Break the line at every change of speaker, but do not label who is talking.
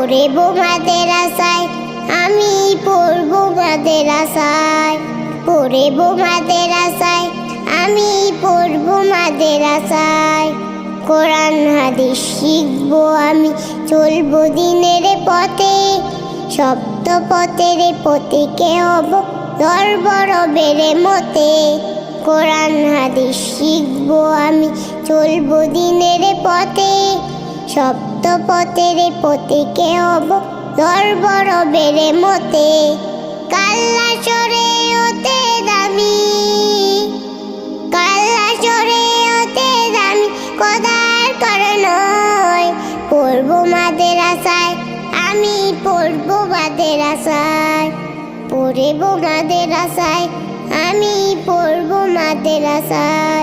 পড়ব মাদ্রাসায়, আমি পড়ব মাদ্রাসায়। পড়ব মাদ্রাসায়, আমি পড়ব মাদ্রাসায়। কোরআন হাদিস শিখবো আমি, চলবো দিনের পথে। সপ্ত পথের পথিকে হব, ধরব রবের মতে। কোরআন হাদিস শিখবো আমি, চলবো দিনের পথে। সপ্ত পথের পথিকে হব, ধরব রবের মতে। কাল্লা চরে হতে দামি, কাল্লা চরে হতে দামি, খোদার করে নয়। পড়ব মাদ্রাসায়, আমি পড়ব মাদ্রাসায়। পড়ব মাদ্রাসায়, আমি পড়ব মাদ্রাসায়।